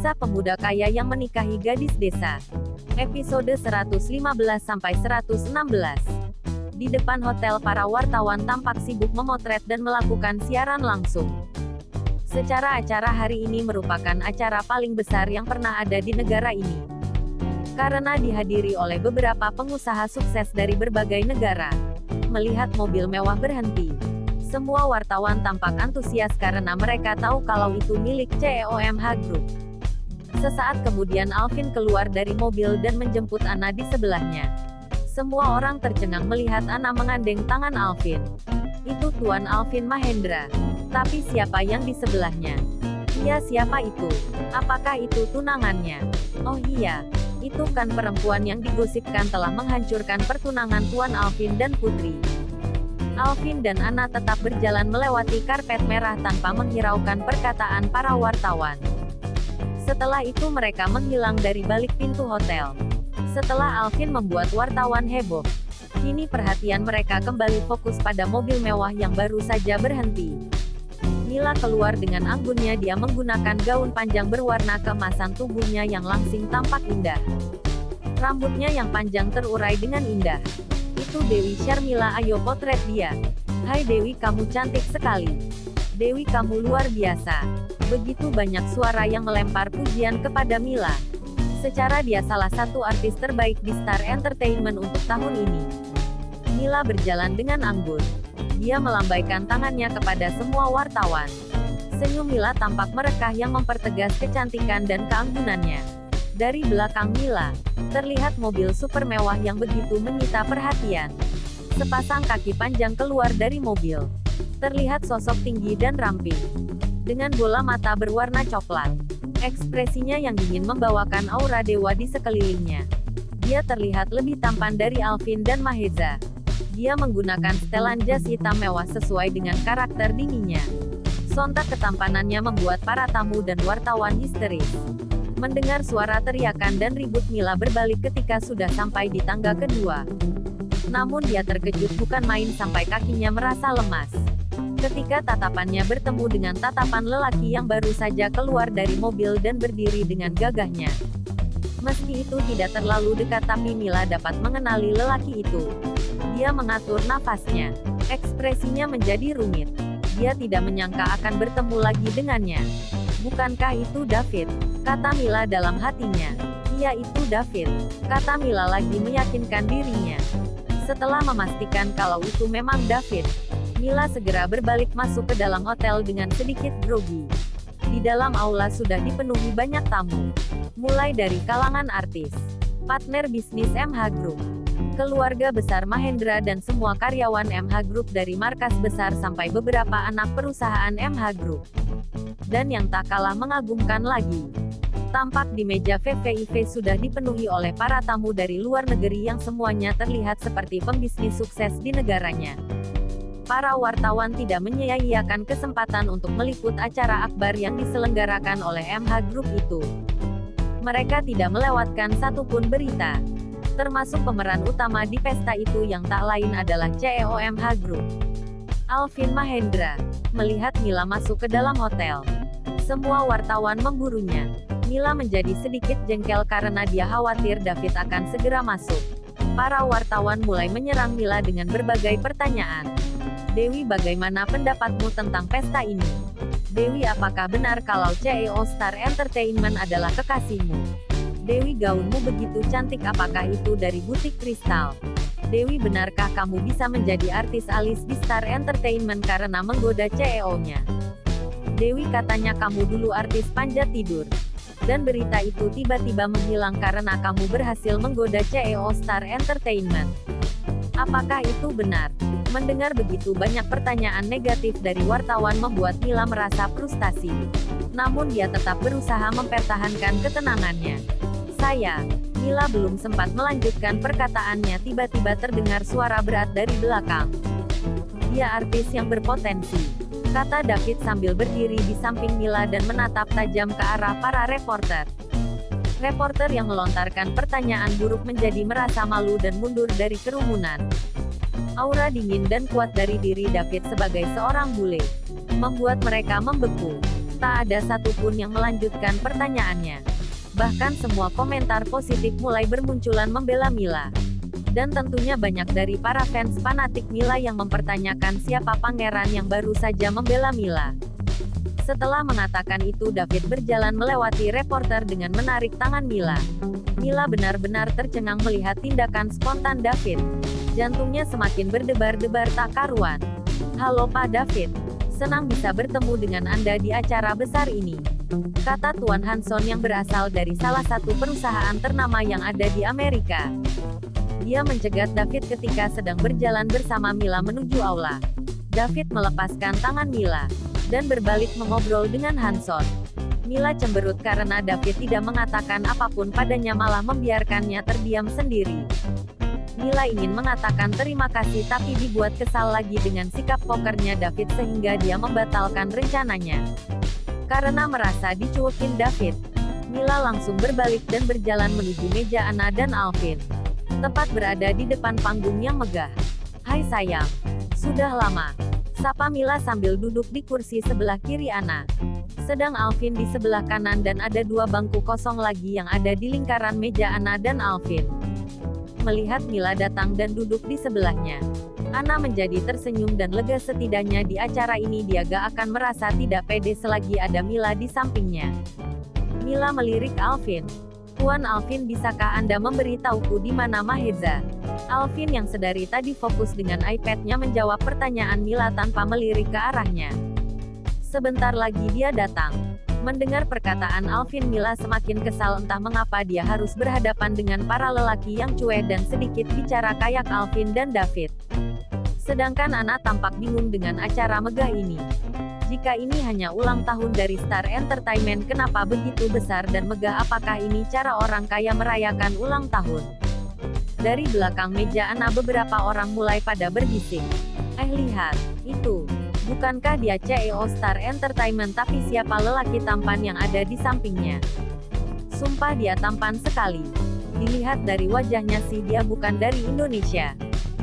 Kisah pemuda kaya yang menikahi gadis desa. Episode 115-116. Di depan hotel, para wartawan tampak sibuk memotret dan melakukan siaran langsung. Secara acara hari ini merupakan acara paling besar yang pernah ada di negara ini. Karena dihadiri oleh beberapa pengusaha sukses dari berbagai negara. Melihat mobil mewah berhenti, semua wartawan tampak antusias karena mereka tahu kalau itu milik CEOMH Group. Sesaat kemudian Alvin keluar dari mobil dan menjemput Anna di sebelahnya. Semua orang tercengang melihat Anna mengandeng tangan Alvin. Itu Tuan Alvin Mahendra. Tapi siapa yang di sebelahnya? Iya, siapa itu? Apakah itu tunangannya? Oh iya, itu kan perempuan yang digosipkan telah menghancurkan pertunangan Tuan Alvin dan Putri. Alvin dan Anna tetap berjalan melewati karpet merah tanpa menghiraukan perkataan para wartawan. Setelah itu mereka menghilang dari balik pintu hotel. Setelah Alvin membuat wartawan heboh, kini perhatian mereka kembali fokus pada mobil mewah yang baru saja berhenti. Mila keluar dengan anggunnya. Dia menggunakan gaun panjang berwarna keemasan, tubuhnya yang langsing tampak indah. Rambutnya yang panjang terurai dengan indah. Itu Dewi Sharmila, ayo potret dia. Hai Dewi, kamu cantik sekali. Dewi, kamu luar biasa. Begitu banyak suara yang melempar pujian kepada Mila. Secara dia salah satu artis terbaik di Star Entertainment untuk tahun ini. Mila berjalan dengan anggun. Dia melambaikan tangannya kepada semua wartawan. Senyum Mila tampak merekah yang mempertegas kecantikan dan keanggunannya. Dari belakang Mila, terlihat mobil super mewah yang begitu menyita perhatian. Sepasang kaki panjang keluar dari mobil. Terlihat sosok tinggi dan ramping, dengan bola mata berwarna coklat. Ekspresinya yang dingin membawakan aura dewa di sekelilingnya. Dia terlihat lebih tampan dari Alvin dan Maheza. Dia menggunakan setelan jas hitam mewah sesuai dengan karakter dinginnya. Sontak ketampanannya membuat para tamu dan wartawan histeris. Mendengar suara teriakan dan ribut, Mila berbalik ketika sudah sampai di tangga kedua. Namun dia terkejut bukan main sampai kakinya merasa lemas. Ketika tatapannya bertemu dengan tatapan lelaki yang baru saja keluar dari mobil dan berdiri dengan gagahnya. Meski itu tidak terlalu dekat, tapi Mila dapat mengenali lelaki itu. Dia mengatur nafasnya. Ekspresinya menjadi rumit. Dia tidak menyangka akan bertemu lagi dengannya. Bukankah itu David? Kata Mila dalam hatinya. Iya, itu David. Kata Mila lagi meyakinkan dirinya. Setelah memastikan kalau itu memang David, Mila segera berbalik masuk ke dalam hotel dengan sedikit grogi. Di dalam aula sudah dipenuhi banyak tamu. Mulai dari kalangan artis, partner bisnis MH Group, keluarga besar Mahendra dan semua karyawan MH Group dari markas besar sampai beberapa anak perusahaan MH Group. Dan yang tak kalah mengagumkan lagi, tampak di meja VVIP sudah dipenuhi oleh para tamu dari luar negeri yang semuanya terlihat seperti pembisnis sukses di negaranya. Para wartawan tidak menyia-nyiakan kesempatan untuk meliput acara akbar yang diselenggarakan oleh MH Group itu. Mereka tidak melewatkan satupun berita, termasuk pemeran utama di pesta itu yang tak lain adalah CEOMH Group, Alvin Mahendra. Melihat Mila masuk ke dalam hotel, semua wartawan memburunya. Mila menjadi sedikit jengkel karena dia khawatir David akan segera masuk. Para wartawan mulai menyerang Mila dengan berbagai pertanyaan. Dewi, bagaimana pendapatmu tentang pesta ini? Dewi, apakah benar kalau CEO Star Entertainment adalah kekasihmu? Dewi, gaunmu begitu cantik, apakah itu dari butik kristal? Dewi, benarkah kamu bisa menjadi artis alis di Star Entertainment karena menggoda CEO-nya? Dewi, katanya kamu dulu artis panjat tidur. Dan berita itu tiba-tiba menghilang karena kamu berhasil menggoda CEO Star Entertainment. Apakah itu benar? Mendengar begitu banyak pertanyaan negatif dari wartawan membuat Mila merasa frustasi. Namun dia tetap berusaha mempertahankan ketenangannya. Mila belum sempat melanjutkan perkataannya, tiba-tiba terdengar suara berat dari belakang. Dia artis yang berpotensi, kata David sambil berdiri di samping Mila dan menatap tajam ke arah para reporter. Reporter yang melontarkan pertanyaan buruk menjadi merasa malu dan mundur dari kerumunan. Aura dingin dan kuat dari diri David sebagai seorang bule membuat mereka membeku. Tak ada satupun yang melanjutkan pertanyaannya. Bahkan semua komentar positif mulai bermunculan membela Mila. Dan tentunya banyak dari para fans fanatik Mila yang mempertanyakan siapa pangeran yang baru saja membela Mila. Setelah mengatakan itu, David berjalan melewati reporter dengan menarik tangan Mila. Mila benar-benar tercengang melihat tindakan spontan David. Jantungnya semakin berdebar-debar tak karuan. "Halo Pak David. Senang bisa bertemu dengan Anda di acara besar ini," kata Tuan Hanson yang berasal dari salah satu perusahaan ternama yang ada di Amerika. Dia mencegat David ketika sedang berjalan bersama Mila menuju aula. David melepaskan tangan Mila dan berbalik mengobrol dengan Hanson. Mila cemberut karena David tidak mengatakan apapun padanya, malah membiarkannya terdiam sendiri. Mila ingin mengatakan terima kasih tapi dibuat kesal lagi dengan sikap pokernya David sehingga dia membatalkan rencananya. Karena merasa dicuekin David, Mila langsung berbalik dan berjalan menuju meja Anna dan Alvin. Tepat berada di depan panggung yang megah. "Hai sayang. Sudah lama," sapa Mila sambil duduk di kursi sebelah kiri Anna. Sedang Alvin di sebelah kanan dan ada 2 bangku kosong lagi yang ada di lingkaran meja Anna dan Alvin. Melihat Mila datang dan duduk di sebelahnya, Anna menjadi tersenyum dan lega. Setidaknya di acara ini dia gak akan merasa tidak pede selagi ada Mila di sampingnya. Mila melirik Alvin. "Tuan Alvin, bisakah Anda memberitahuku di mana Maheza?" Alvin yang sedari tadi fokus dengan iPad-nya menjawab pertanyaan Mila tanpa melirik ke arahnya. Sebentar lagi dia datang. Mendengar perkataan Alvin, Mila semakin kesal, entah mengapa dia harus berhadapan dengan para lelaki yang cuek dan sedikit bicara kayak Alvin dan David. Sedangkan Anna tampak bingung dengan acara megah ini. Jika ini hanya ulang tahun dari Star Entertainment, kenapa begitu besar dan megah? Apakah ini cara orang kaya merayakan ulang tahun? Dari belakang meja Anna beberapa orang mulai pada berbisik. Lihat, itu. Bukankah dia CEO Star Entertainment? Tapi siapa lelaki tampan yang ada di sampingnya? Sumpah dia tampan sekali. Dilihat dari wajahnya sih dia bukan dari Indonesia.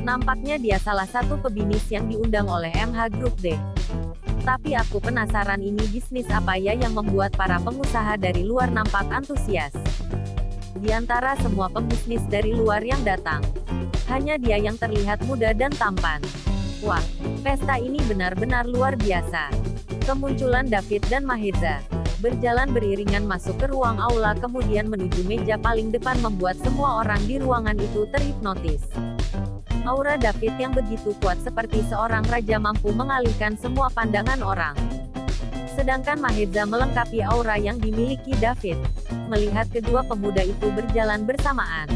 Nampaknya dia salah satu pebisnis yang diundang oleh MH Group deh. Tapi aku penasaran, ini bisnis apa ya yang membuat para pengusaha dari luar nampak antusias? Di antara semua pebisnis dari luar yang datang, hanya dia yang terlihat muda dan tampan. Wah, pesta ini benar-benar luar biasa. Kemunculan David dan Maheza berjalan beriringan masuk ke ruang aula kemudian menuju meja paling depan membuat semua orang di ruangan itu terhipnotis. Aura David yang begitu kuat seperti seorang raja mampu mengalihkan semua pandangan orang. Sedangkan Maheza melengkapi aura yang dimiliki David. Melihat kedua pemuda itu berjalan bersamaan,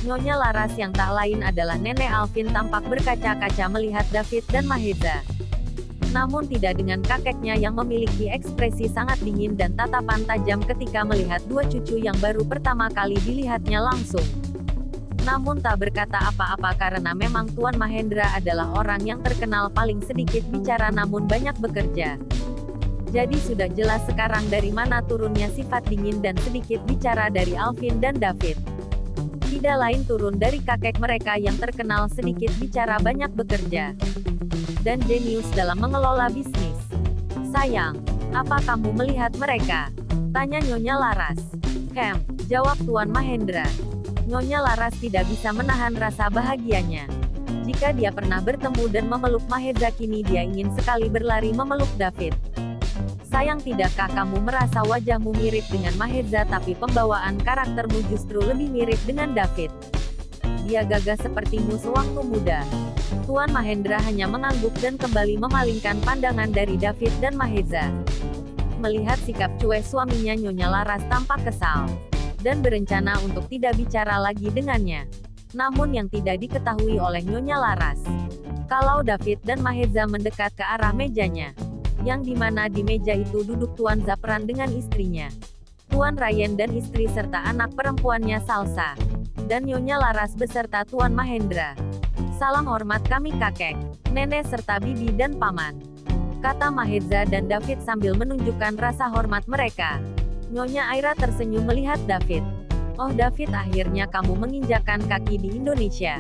Nyonya Laras yang tak lain adalah Nenek Alvin tampak berkaca-kaca melihat David dan Maheza. Namun tidak dengan kakeknya yang memiliki ekspresi sangat dingin dan tatapan tajam ketika melihat 2 cucu yang baru pertama kali dilihatnya langsung. Namun tak berkata apa-apa karena memang Tuan Mahendra adalah orang yang terkenal paling sedikit bicara namun banyak bekerja. Jadi sudah jelas sekarang dari mana turunnya sifat dingin dan sedikit bicara dari Alvin dan David. Tidak lain turun dari kakek mereka yang terkenal sedikit bicara banyak bekerja. Dan jenius dalam mengelola bisnis. "Sayang, apa kamu melihat mereka?" tanya Nyonya Laras. Jawab Tuan Mahendra. Nyonya Laras tidak bisa menahan rasa bahagianya. Jika dia pernah bertemu dan memeluk Maheza, kini dia ingin sekali berlari memeluk David. "Sayang, tidakkah kamu merasa wajahmu mirip dengan Maheza tapi pembawaan karaktermu justru lebih mirip dengan David? Dia gagah sepertimu sewaktu muda." Tuan Mahendra hanya mengangguk dan kembali memalingkan pandangan dari David dan Maheza. Melihat sikap cuek suaminya, Nyonya Laras tampak kesal dan berencana untuk tidak bicara lagi dengannya. Namun yang tidak diketahui oleh Nyonya Laras, kalau David dan Maheza mendekat ke arah mejanya, yang dimana di meja itu duduk Tuan Zapran dengan istrinya, Tuan Ryan dan istri serta anak perempuannya Salsa, dan Nyonya Laras beserta Tuan Mahendra. "Salam hormat kami kakek, nenek serta bibi dan paman," kata Maheza dan David sambil menunjukkan rasa hormat mereka. Nyonya Aira tersenyum melihat David. "Oh David, akhirnya kamu menginjakkan kaki di Indonesia.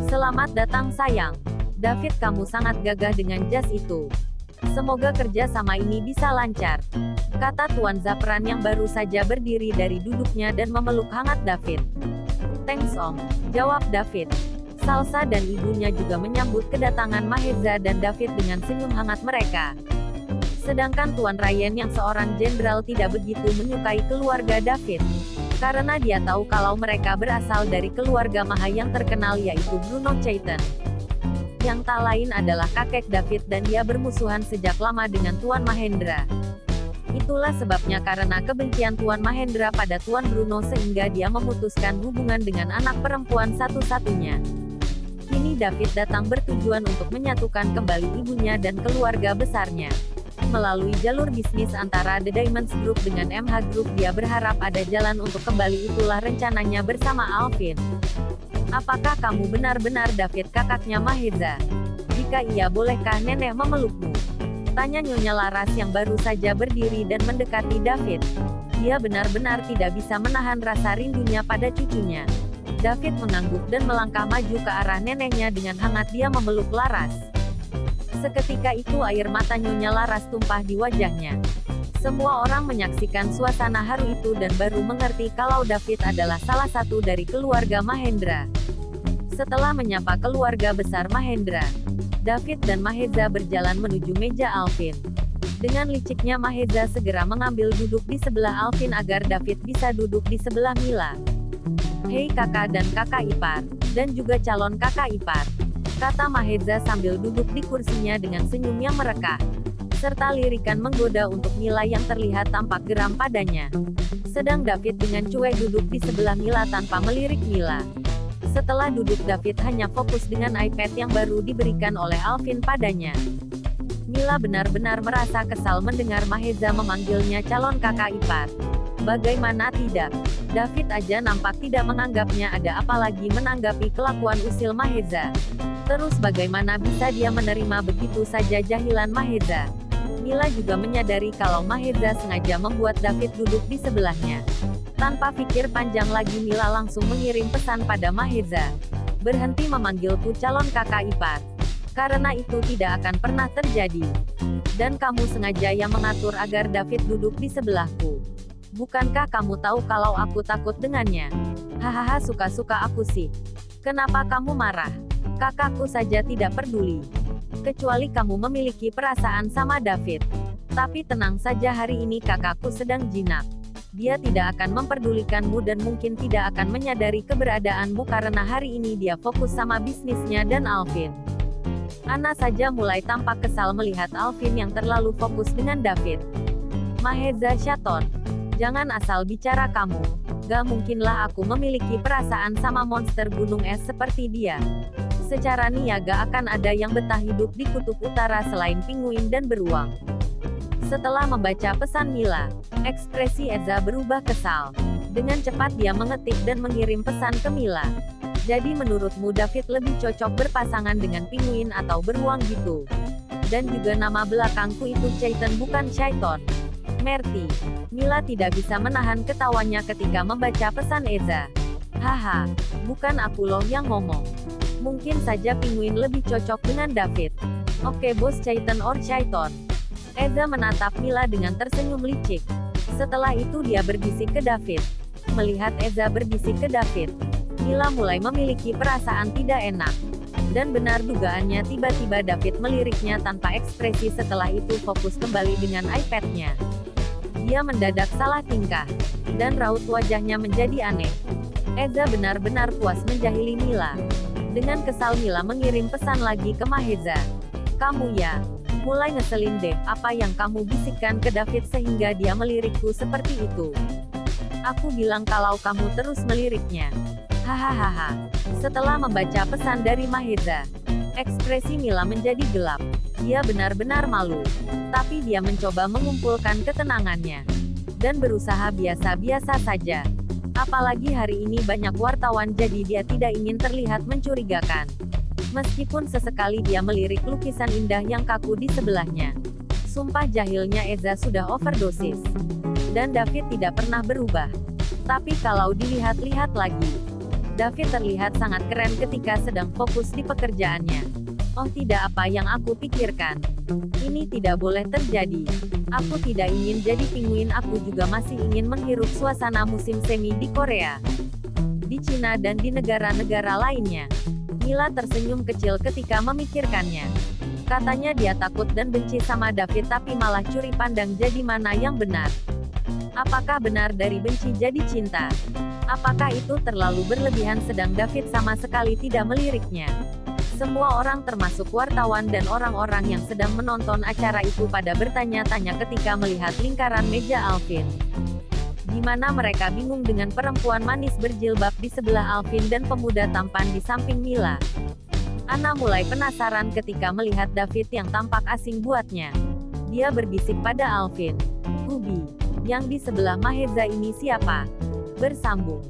Selamat datang sayang. David, kamu sangat gagah dengan jas itu. Semoga kerja sama ini bisa lancar, kata Tuan Zapran yang baru saja berdiri dari duduknya dan memeluk hangat David. Thanks Om, jawab David. Salsa dan ibunya juga menyambut kedatangan Maheza dan David dengan senyum hangat mereka. Sedangkan Tuan Ryan yang seorang jenderal tidak begitu menyukai keluarga David, karena dia tahu kalau mereka berasal dari keluarga Maha yang terkenal yaitu Bruno Chaitin, yang tak lain adalah kakek David dan dia bermusuhan sejak lama dengan Tuan Mahendra. Itulah sebabnya karena kebencian Tuan Mahendra pada Tuan Bruno sehingga dia memutuskan hubungan dengan anak perempuan satu-satunya. Kini David datang bertujuan untuk menyatukan kembali ibunya dan keluarga besarnya. Melalui jalur bisnis antara The Diamonds Group dengan MH Group dia berharap ada jalan untuk kembali, itulah rencananya bersama Alvin. Apakah kamu benar-benar David kakaknya Maheza? Jika iya bolehkah nenek memelukmu? Tanya Nyonya Laras yang baru saja berdiri dan mendekati David. Dia benar-benar tidak bisa menahan rasa rindunya pada cucunya. David mengangguk dan melangkah maju ke arah neneknya dengan hangat dia memeluk Laras. Seketika itu air mata Nyonya Laras tumpah di wajahnya. Semua orang menyaksikan suasana haru itu dan baru mengerti kalau David adalah salah satu dari keluarga Mahendra. Setelah menyapa keluarga besar Mahendra, David dan Maheza berjalan menuju meja Alvin. Dengan liciknya Maheza segera mengambil duduk di sebelah Alvin agar David bisa duduk di sebelah Mila. Hei kakak dan kakak ipar, dan juga calon kakak ipar, kata Maheza sambil duduk di kursinya dengan senyum yang merekah, serta lirikan menggoda untuk Mila yang terlihat tampak geram padanya. Sedang David dengan cuek duduk di sebelah Mila tanpa melirik Mila. Setelah duduk David hanya fokus dengan iPad yang baru diberikan oleh Alvin padanya. Mila benar-benar merasa kesal mendengar Maheza memanggilnya calon kakak ipar. Bagaimana tidak? David aja nampak tidak menganggapnya, ada apalagi menanggapi kelakuan usil Maheza. Terus bagaimana bisa dia menerima begitu saja jahilan Maheza? Mila juga menyadari kalau Maheza sengaja membuat David duduk di sebelahnya. Tanpa pikir panjang lagi Mila langsung mengirim pesan pada Maheza. Berhenti memanggilku calon kakak ipar. Karena itu tidak akan pernah terjadi. Dan kamu sengaja yang mengatur agar David duduk di sebelahku. Bukankah kamu tahu kalau aku takut dengannya? Hahaha, suka-suka aku sih. Kenapa kamu marah? Kakakku saja tidak peduli. Kecuali kamu memiliki perasaan sama David. Tapi tenang saja, hari ini kakakku sedang jinak. Dia tidak akan memperdulikanmu dan mungkin tidak akan menyadari keberadaanmu karena hari ini dia fokus sama bisnisnya dan Alvin. Ana saja mulai tampak kesal melihat Alvin yang terlalu fokus dengan David. Maheza Shaton, jangan asal bicara kamu. Gak mungkinlah aku memiliki perasaan sama monster gunung es seperti dia. Secara niaga akan ada yang betah hidup di kutub utara selain penguin dan beruang. Setelah membaca pesan Mila, ekspresi Eza berubah kesal. Dengan cepat dia mengetik dan mengirim pesan ke Mila. Jadi menurutmu David lebih cocok berpasangan dengan penguin atau beruang gitu? Dan juga nama belakangku itu Chaitin bukan Shaiton. Merti. Mila tidak bisa menahan ketawanya ketika membaca pesan Eza. Haha, bukan aku loh yang ngomong. Mungkin saja penguin lebih cocok dengan David. Oke bos, Chaitin or Shaiton. Eza menatap Mila dengan tersenyum licik. Setelah itu dia berbisik ke David. Melihat Eza berbisik ke David, Mila mulai memiliki perasaan tidak enak. Dan benar dugaannya, tiba-tiba David meliriknya tanpa ekspresi, setelah itu fokus kembali dengan iPad-nya. Dia mendadak salah tingkah. Dan raut wajahnya menjadi aneh. Eza benar-benar puas menjahili Mila. Dengan kesal Mila mengirim pesan lagi ke Maheza. Kamu ya, mulai ngeselin deh, apa yang kamu bisikkan ke David sehingga dia melirikku seperti itu. Aku bilang kalau kamu terus meliriknya. Hahaha. Setelah membaca pesan dari Maheza, ekspresi Mila menjadi gelap. Dia benar-benar malu. Tapi dia mencoba mengumpulkan ketenangannya. Dan berusaha biasa-biasa saja. Apalagi hari ini banyak wartawan jadi dia tidak ingin terlihat mencurigakan. Meskipun sesekali dia melirik lukisan indah yang kaku di sebelahnya. Sumpah jahilnya Eza sudah overdosis. Dan David tidak pernah berubah. Tapi kalau dilihat-lihat lagi, David terlihat sangat keren ketika sedang fokus di pekerjaannya. Oh tidak, apa yang aku pikirkan. Ini tidak boleh terjadi. Aku tidak ingin jadi penguin, aku juga masih ingin menghirup suasana musim semi di Korea, di Cina dan di negara-negara lainnya. Mila tersenyum kecil ketika memikirkannya. Katanya dia takut dan benci sama David tapi malah curi pandang, jadi mana yang benar? Apakah benar dari benci jadi cinta? Apakah itu terlalu berlebihan sedang David sama sekali tidak meliriknya? Semua orang termasuk wartawan dan orang-orang yang sedang menonton acara itu pada bertanya-tanya ketika melihat lingkaran meja Alvin. Di mana mereka bingung dengan perempuan manis berjilbab di sebelah Alvin dan pemuda tampan di samping Mila. Anna mulai penasaran ketika melihat David yang tampak asing buatnya. Dia berbisik pada Alvin, "Hubi, yang di sebelah Maheza ini siapa?" Bersambung.